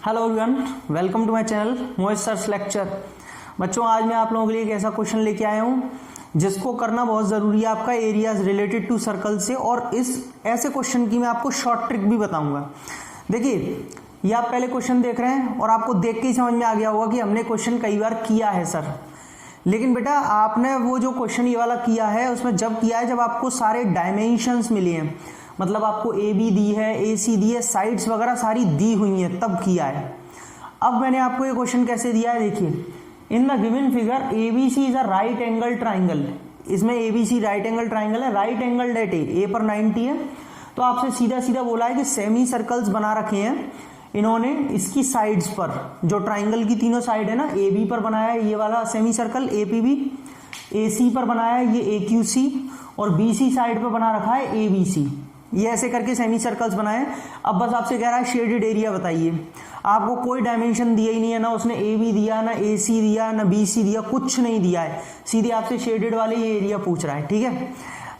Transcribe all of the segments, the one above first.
Hello everyone, welcome to my channel Mohit sir's lecture. बच्चों, आज मैं आप लोगों के लिए एक ऐसा क्वेश्चन लेके आया हूँ जिसको करना बहुत ज़रूरी है आपका एरियाज रिलेटेड टू सर्कल से। और इस ऐसे क्वेश्चन की मैं आपको शॉर्ट ट्रिक भी बताऊंगा। देखिए, ये आप पहले क्वेश्चन देख रहे हैं और आपको देख के ही समझ में आ गया होगा कि हमने क्वेश्चन कई बार किया है सर। लेकिन बेटा, आपने वो जो क्वेश्चन ये वाला किया है उसमें जब किया है जब आपको सारे डायमेंशंस मिले हैं, मतलब आपको ए बी दी है, ए सी दी है, साइड्स वगैरह सारी दी हुई हैं, तब किया है। अब मैंने आपको ये क्वेश्चन कैसे दिया है, देखिए, in the given figure A B C is a right angle triangle. इसमें A B C right angle triangle है, राइट एंगल एट ए पर 90 है। तो आपसे सीधा सीधा बोला है कि सेमी सर्कल्स बना रखे हैं इन्होंने इसकी साइड्स पर, जो ट्राइंगल की तीनों साइड है ना, ए बी पर बनाया है ये वाला semi circle A P B, A C पर बनाया है ये ए क्यू सी, और बी सी साइड पर बना रखा है ए बी सी। ये ऐसे करके सेमी सर्कल्स बनाए। अब बस आपसे कह रहा है शेडेड एरिया बताइए। आपको कोई डायमेंशन दिया ही नहीं है, ना उसने ए बी दिया, ना ए सी दिया, ना बी सी दिया, कुछ नहीं दिया है, सीधे आपसे शेडेड वाले ये एरिया पूछ रहा है। ठीक है,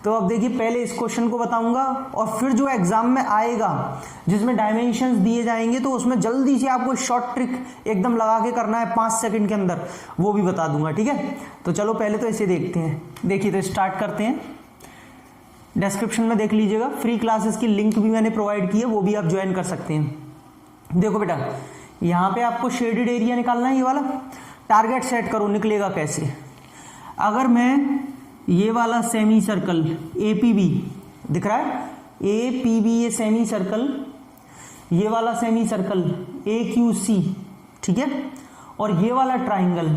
तो अब देखिए, पहले इस क्वेश्चन को बताऊंगा और फिर जो एग्जाम में आएगा जिसमें डायमेंशंस दिए जाएंगे तो उसमें जल्दी से आपको शॉर्ट ट्रिक एकदम लगा के करना है 5 सेकंड के अंदर, वो भी बता दूंगा। ठीक है, तो चलो पहले तो इसे देखते हैं। देखिए, तो स्टार्ट करते हैं। डिस्क्रिप्शन में देख लीजिएगा, फ्री क्लासेस की लिंक भी मैंने प्रोवाइड की है, वो भी आप ज्वाइन कर सकते हैं। देखो बेटा, यहाँ पे आपको शेडेड एरिया निकालना है, ये वाला टारगेट सेट करो। निकलेगा कैसे? अगर मैं ये वाला semi circle A P B दिख रहा है, ए पी बी ये सेमी सर्कल, ये वाला semi circle A Q C, ठीक है, और ये वाला ट्राइंगल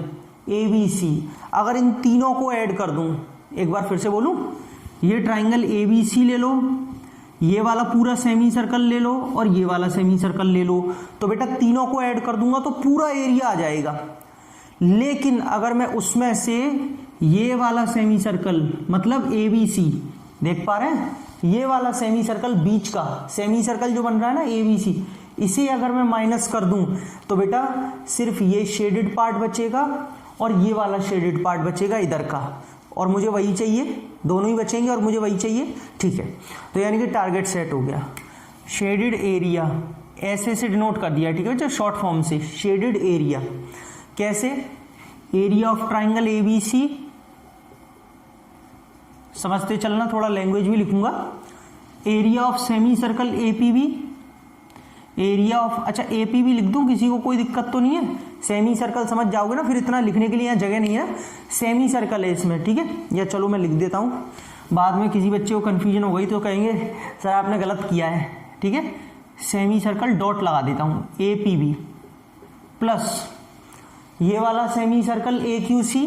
ए बी सी, अगर इन तीनों को ऐड कर दूं, एक बार फिर से बोलूं, ये ट्राइंगल ए बी सी ले लो, ये वाला पूरा सेमी सर्कल ले लो, और ये वाला सेमी सर्कल ले लो, तो बेटा तीनों को ऐड कर दूंगा तो पूरा एरिया आ जाएगा। लेकिन अगर मैं उसमें से ये वाला सेमी सर्कल, मतलब ए बी सी, देख पा रहे हैं, ये वाला सेमी सर्कल बीच का सेमी सर्कल जो बन रहा है ना ए बी सी, इसे अगर मैं माइनस कर दूं तो बेटा सिर्फ ये शेडेड पार्ट बचेगा और ये वाला शेडेड पार्ट बचेगा इधर का, और मुझे वही चाहिए, दोनों ही बचेंगे और मुझे वही चाहिए। ठीक है, तो यानी कि टारगेट सेट हो गया। शेडेड एरिया ऐसे से डिनोट कर दिया, ठीक है, जो शॉर्ट फॉर्म से शेडेड एरिया कैसे, area of triangle A B C, समझते चलना, थोड़ा लैंग्वेज भी लिखूंगा, area of semi circle A P B, area of, अच्छा ए पी बी लिख दूं, किसी को कोई दिक्कत तो नहीं है? सेमी सर्कल समझ जाओगे ना, फिर इतना लिखने के लिए यहाँ जगह नहीं है, सेमी सर्कल है इसमें। ठीक है, या चलो मैं लिख देता हूँ, बाद में किसी बच्चे को कंफ्यूजन हो गई तो कहेंगे सर आपने गलत किया है। ठीक है, सेमी सर्कल डॉट लगा देता हूँ, ए पी बी प्लस ये वाला semi circle A Q C,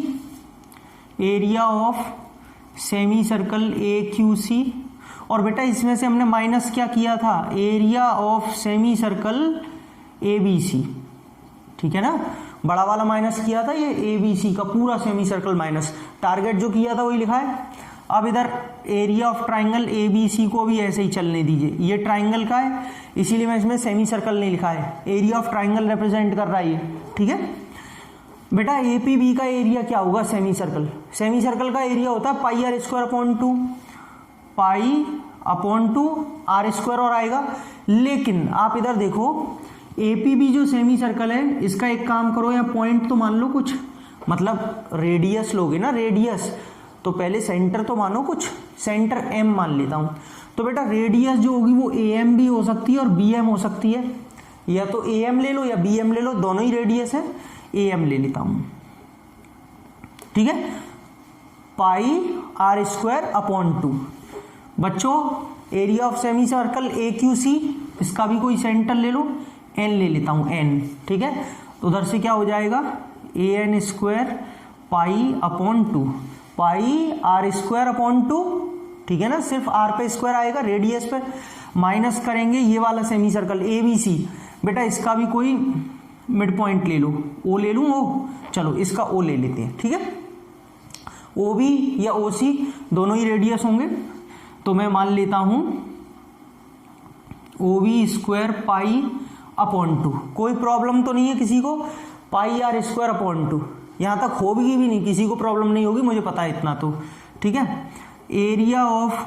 area of semi circle A Q C, और बेटा इसमें से हमने माइनस क्या किया था, area of semi circle A B C. ठीक है ना, बड़ा वाला माइनस किया था, ये ए बी सी का पूरा सेमी सर्कल माइनस, टारगेट जो किया था वही लिखा है। अब इधर area of triangle A B C को भी ऐसे ही चलने दीजिए, ये ट्राइंगल का है इसीलिए मैं इसमें सेमी सर्कल नहीं लिखा है, एरिया ऑफ ट्राइंगल रिप्रेजेंट कर रहा है ये। ठीक है बेटा, ए पी बी का एरिया क्या होगा, सेमी सर्कल, सेमी सर्कल का एरिया होता है pi r square upon 2, pi upon 2 r square और आएगा। लेकिन आप इधर देखो, ए पी बी जो सेमी सर्कल है इसका एक काम करो, या पॉइंट तो मान लो कुछ, मतलब रेडियस लोगे ना, रेडियस, तो पहले सेंटर तो मानो कुछ, सेंटर एम मान लेता हूं, तो बेटा रेडियस जो होगी वो ए एम भी हो सकती है और बी एम हो सकती है, या तो ए एम ले लो या बी एम ले लो, दोनों ही रेडियस है, ए एम ले लेता हूं। ठीक है, पाई आर स्क्वायर अपॉन 2। बच्चों, area of semi circle A Q C, इसका भी कोई सेंटर ले लो, एन ले लेता हूं, एन। ठीक है, तो उधर से क्या हो जाएगा, A N square pi upon 2, pi r square upon 2। ठीक है ना, सिर्फ आर पे स्क्वायर आएगा, रेडियस पे माइनस करेंगे ये वाला semi circle A B C, बेटा इसका भी कोई मिड पॉइंट ले लो, ओ ले लूं, ओ, चलो इसका ओ ले लेते हैं। ठीक है, ओ बी या ओ सी दोनों ही रेडियस होंगे, तो मैं मान लेता हूं O B square pi upon 2। कोई प्रॉब्लम तो नहीं है किसी को, पाई आर स्क्वायर अपॉन 2, यहां तक होगी भी नहीं, किसी को प्रॉब्लम नहीं होगी, मुझे पता है इतना तो। ठीक है, area of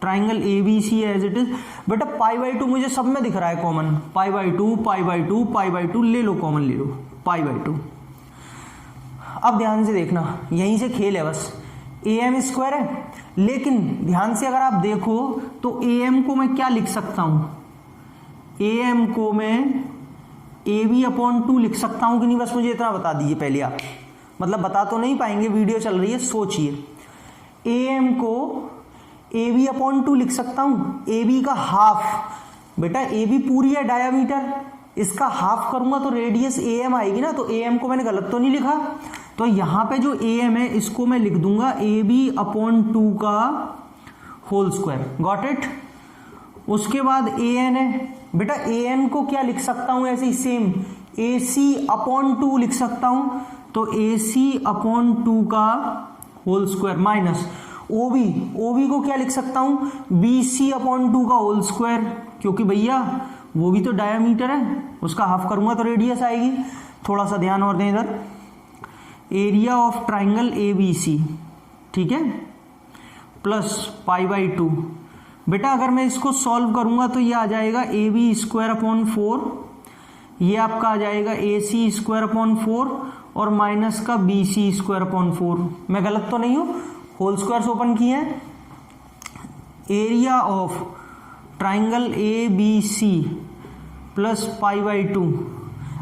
triangle ABC as it is. बेटा π/2 मुझे सब में दिख रहा है कॉमन, π/2 π/2 π/2 ले लो, कॉमन ले लो π/2। अब ध्यान से देखना, यहीं से खेल है बस, AM² है, लेकिन ध्यान से अगर आप देखो तो AM को मैं क्या लिख सकता हूं, AM को मैं AB/2 लिख सकता हूं कि नहीं, बस मुझे इतना बता दीजिए पहले आप, मतलब बता तो नहीं पाएंगे, वीडियो चल रही है, सोचिए। AM को AB/2 लिख सकता हूं, AB का हाफ, बेटा AB पूरी है डायामीटर, इसका हाफ करूंगा तो रेडियस AM आएगी ना, तो AM को मैंने गलत तो नहीं लिखा, तो यहां पे जो AM है इसको मैं लिख दूंगा AB/2 का होल स्क्वायर, गॉट इट। उसके बाद AN है, बेटा AN को क्या लिख सकता हूं ऐसे ही सेम, AC/2 लिख सकता हूं, तो AC/2 का होल स्क्वायर माइनस OB को क्या लिख सकता हूं, BC/2 का होल स्क्वायर, क्योंकि भैया वो भी तो डायामीटर है, उसका हाफ करूंगा तो रेडियस आएगी। थोड़ा सा ध्यान और दें इधर, एरिया ऑफ ट्राइंगल ABC, ठीक है, प्लस π/2। बेटा अगर मैं इसको सॉल्व करूंगा तो ये आ जाएगा AB²/4, ये आपका आ जाएगा AC²/4 और माइनस का BC²/4। मैं गलत तो नहीं हूं, होल स्क्वायर्स ओपन किए हैं। Area of triangle ABC plus π/2।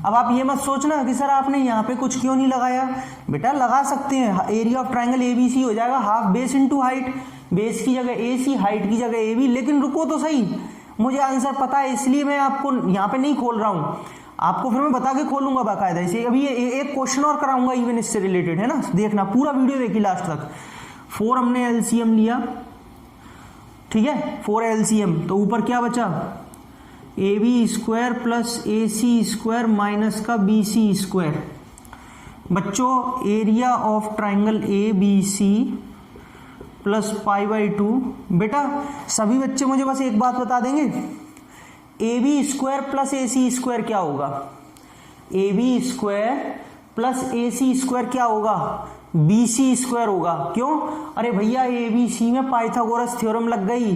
अब आप ये मत सोचना कि सर आपने यहाँ पे कुछ क्यों नहीं लगाया, बेटा लगा सकते हैं, एरिया ऑफ ट्राइंगल ABC हो जाएगा half base into height, base की जगह AC, हाइट की जगह AB। लेकिन रुको तो सही, मुझे आंसर पता है, इसलिए मैं आपको यहाँ पे नहीं खोल रहा हूँ, आपको फिर मैं बता के खोलूंगा बाकायदा इसे। अभी एक क्वेश्चन और कराऊंगा इवन इससे रिलेटेड, है ना, देखना पूरा वीडियो देखिए लास्ट तक। 4 हमने LCM लिया, ठीक है, 4 LCM, तो ऊपर क्या बचा, AB² प्लस AC² माइनस का BC²। बच्चों area of triangle ABC plus π/2। बेटा सभी बच्चे मुझे बस एक बात बता देंगे, AB² प्लस AC² क्या होगा, AB² प्लस AC² क्या होगा, BC² होगा। क्यों, अरे भैया ABC में पाइथागोरस थ्योरम लग गई,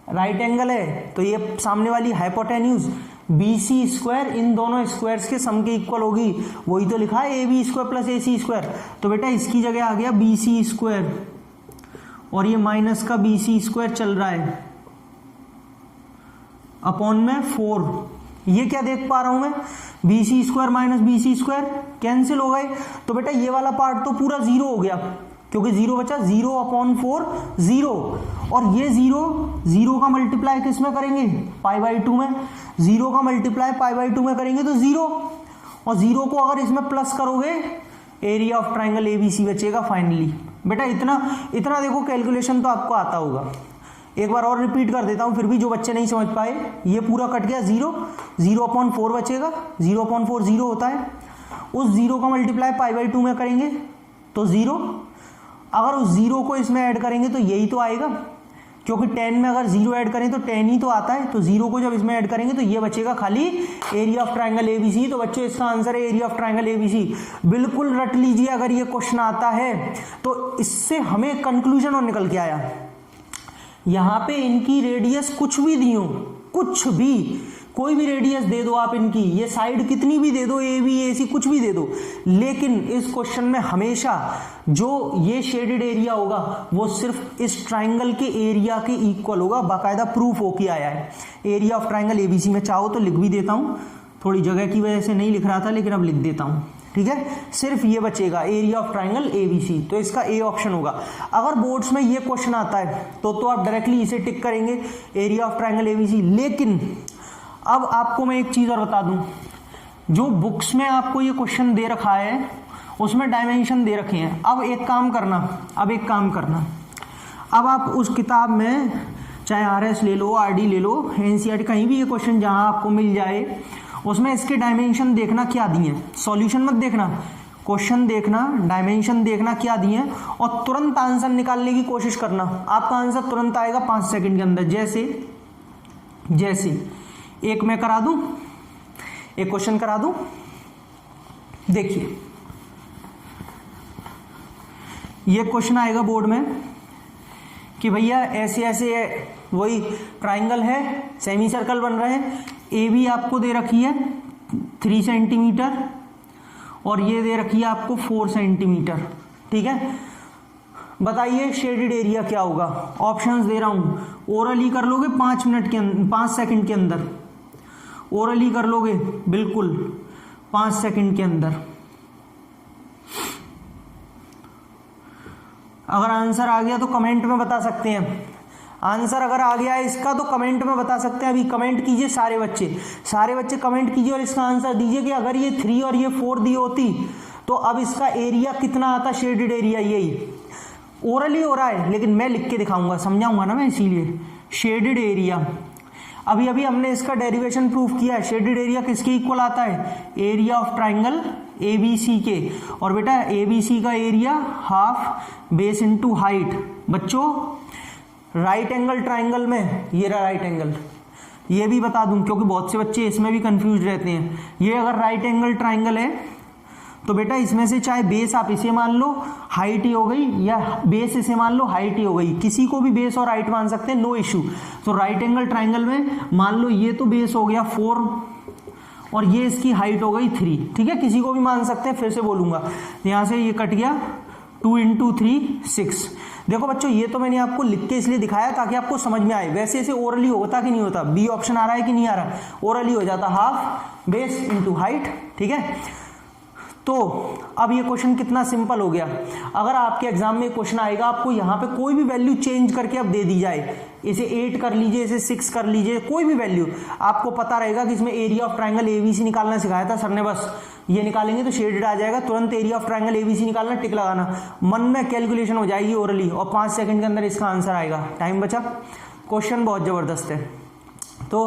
राइट एंगल है तो ये सामने वाली हाइपोटेन्यूज BC² इन दोनों स्क्वायर्स के सम के इक्वल होगी, वही तो लिखा है AB² प्लस AC²। तो बेटा इसकी जगह आ गया BC² और ये माइनस का BC² चल रहा है अपॉन में 4। ये क्या देख पा रहा हूं मैं, BC² माइनस BC² कैंसिल हो गए, तो बेटा ये वाला पार्ट तो पूरा 0 हो गया, क्योंकि 0 बचा, 0/4 0, और ये 0 का मल्टीप्लाई किस में करेंगे, π/2 में, 0 का मल्टीप्लाई π/2 में करेंगे तो 0, और 0 को अगर इसमें प्लस करोगे एरिया ऑफ ट्राइंगल ABC बचेगा फाइनली। बेटा इतना देखो कैलकुलेशन तो आपको आता होगा, एक बार और रिपीट कर देता हूं फिर भी जो बच्चे नहीं समझ पाए, ये पूरा कट गया 0/4 बचेगा, 0/4 0 होता है, उस 0 का मल्टीप्लाई π/2 में करेंगे तो 0, अगर उस 0 को इसमें ऐड करेंगे तो यही तो आएगा, क्योंकि 10 में अगर 0 ऐड करें तो 10 ही तो आता है, तो 0 को जब इसमें ऐड करेंगे तो ये बचेगा खाली एरिया ऑफ ट्राइंगल ABC। तो बच्चों इसका आंसर है एरिया ऑफ ट्राइंगल ABC। बिल्कुल रट लीजिए, अगर ये क्वेश्चन आता है तो इससे हमें कंक्लूजन और निकल के आया, यहां पे इनकी रेडियस कुछ भी दी हो, कुछ भी, कोई भी रेडियस दे दो आप इनकी, ये साइड कितनी भी दे दो, AB AC कुछ भी दे दो, लेकिन इस क्वेश्चन में हमेशा जो ये शेडेड एरिया होगा वो सिर्फ इस ट्राइंगल के एरिया के इक्वल होगा, बाकायदा प्रूफ होके आया है। एरिया ऑफ ट्राइंगल ABC में चाहो तो लिख भी देता हूं, थोड़ी जगह की वजह से नहीं लिख रहा था लेकिन अब लिख देता हूं, ठीक है, सिर्फ ये बचेगा एरिया ऑफ ट्राइंगल ABC, तो इसका A ऑप्शन होगा। अगर बोर्ड्स में ये क्वेश्चन आता है तो आप डायरेक्टली इसे टिक करेंगे एरिया ऑफ ट्राइंगल ABC। लेकिन अब आपको मैं एक चीज और बता दूं, जो बुक्स में आपको ये क्वेश्चन दे रखा है उसमें डायमेंशन दे रखे हैं। अब एक काम करना, अब आप उस किताब में चाहे RS ले लो, RD ले लो, NCERT, कहीं भी ये क्वेश्चन जहां आपको मिल जाए उसमें इसके डायमेंशन देखना क्या दिए, सॉल्यूशन मत देखना, क्वेश्चन देखना, डायमेंशन देखना क्या दिए, और तुरंत आंसर निकालने की कोशिश करना। आपका आंसर तुरंत आएगा 5 सेकंड के अंदर। जैसे एक मैं करा दूं, एक क्वेश्चन करा दूं, देखिए ये क्वेश्चन आएगा बोर्ड में कि भैया ऐसे ऐसे वही ट्राइंगल है, सेमी सर्कल बन रहे हैं। ए बी आपको दे रखी है 3 सेंटीमीटर और ये दे रखी है आपको 4 सेंटीमीटर, ठीक है। बताइए शेडेड एरिया क्या होगा। ऑप्शंस दे रहा हूं, ओरली कर लोगे 5 सेकंड के अंदर, ओरली कर लोगे बिल्कुल 5 सेकंड के अंदर। अगर आंसर आ गया तो कमेंट में बता सकते हैं। आंसर अगर आ गया है इसका तो कमेंट में बता सकते हैं। अभी कमेंट कीजिए सारे बच्चे कमेंट कीजिए और इसका आंसर दीजिए कि अगर ये 3 और ये 4 दी होती तो अब इसका एरिया कितना आता, शेडेड एरिया। यही ओरली हो रहा है लेकिन मैं लिख के दिखाऊंगा, समझाऊंगा ना मैं, इसीलिए शेडेड एरिया। अभी अभी हमने इसका डेरिवेशन प्रूफ किया है। शेडेड एरिया किसके इक्वल आता है, एरिया ऑफ ट्राइंगल ABC के। और बेटा ABC का area half base into height. बच्चों राइट एंगल ट्राइंगल में ये रहा राइट एंगल, ये भी बता दूं क्योंकि बहुत से बच्चे इसमें भी कंफ्यूज रहते हैं। ये अगर राइट एंगल ट्राइंगल है तो बेटा इसमें से चाहे बेस आप इसे मान लो हाइट ही हो गई, या बेस इसे मान लो हाइट ही हो गई, किसी को भी बेस और हाइट मान सकते हैं, नो इश्यू। तो राइट एंगल ट्राइंगल में मान लो ये तो बेस हो गया 4 और ये इसकी हाइट हो गई 3, ठीक है। किसी को भी मान सकते हैं, फिर से बोलूंगा, यहां से ये कट गया 2 × 3 6। देखो बच्चों ये तो मैंने आपको लिख के इसलिए दिखाया ताकि आपको समझ में आए। वैसे इसे ओरली होता कि नहीं होता, बी ऑप्शन आ रहा है कि नहीं आ रहा, ओरली हो जाता हाफ बेस इनटू हाइट, ठीक है। तो अब ये क्वेश्चन कितना सिंपल हो गया। अगर आपके एग्जाम में क्वेश्चन आएगा, आपको यहाँ पे कोई भी वैल्यू चेंज करके अब दे दी जाए, इसे 8 कर लीजिए, इसे 6 कर लीजिए, कोई भी वैल्यू, आपको पता रहेगा कि इसमें एरिया ऑफ ट्राइंगल ABC निकालना सिखाया था सर ने। बस ये निकालेंगे तो शेडेड आ जाएगा, तुरंत एरिया ऑफ ट्राइंगल ABC निकालना, टिक लगाना, मन में कैलकुलेशन हो जाएगी ओरली और 5 सेकंड के अंदर इसका आंसर आएगा। टाइम बचा। क्वेश्चन बहुत जबरदस्त है, तो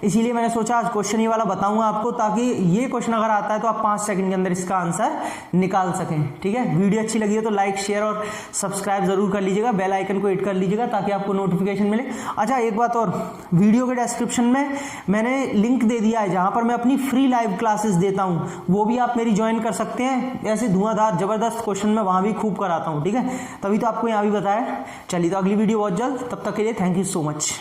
इसीलिए मैंने सोचा आज क्वेश्चन ये वाला बताऊंगा आपको, ताकि ये क्वेश्चन अगर आता है तो आप 5 सेकंड के अंदर इसका आंसर निकाल सकें, ठीक है। वीडियो अच्छी लगी है तो लाइक शेयर और सब्सक्राइब जरूर कर लीजिएगा, बेल आइकन को हिट कर लीजिएगा ताकि आपको नोटिफिकेशन मिले। अच्छा एक बात और, वीडियो के डिस्क्रिप्शन में मैंने लिंक दे दिया है जहां पर मैं अपनी फ्री लाइव क्लासेस देता हूं, वो भी आप मेरी ज्वाइन कर सकते हैं। ऐसे धुआंधार जबरदस्त क्वेश्चन मैं वहां भी खूब कराता हूँ, ठीक है। तभी तो आपको यहाँ भी बताया। चलिए तो अगली वीडियो बहुत जल्द, तब तक के लिए थैंक यू सो मच।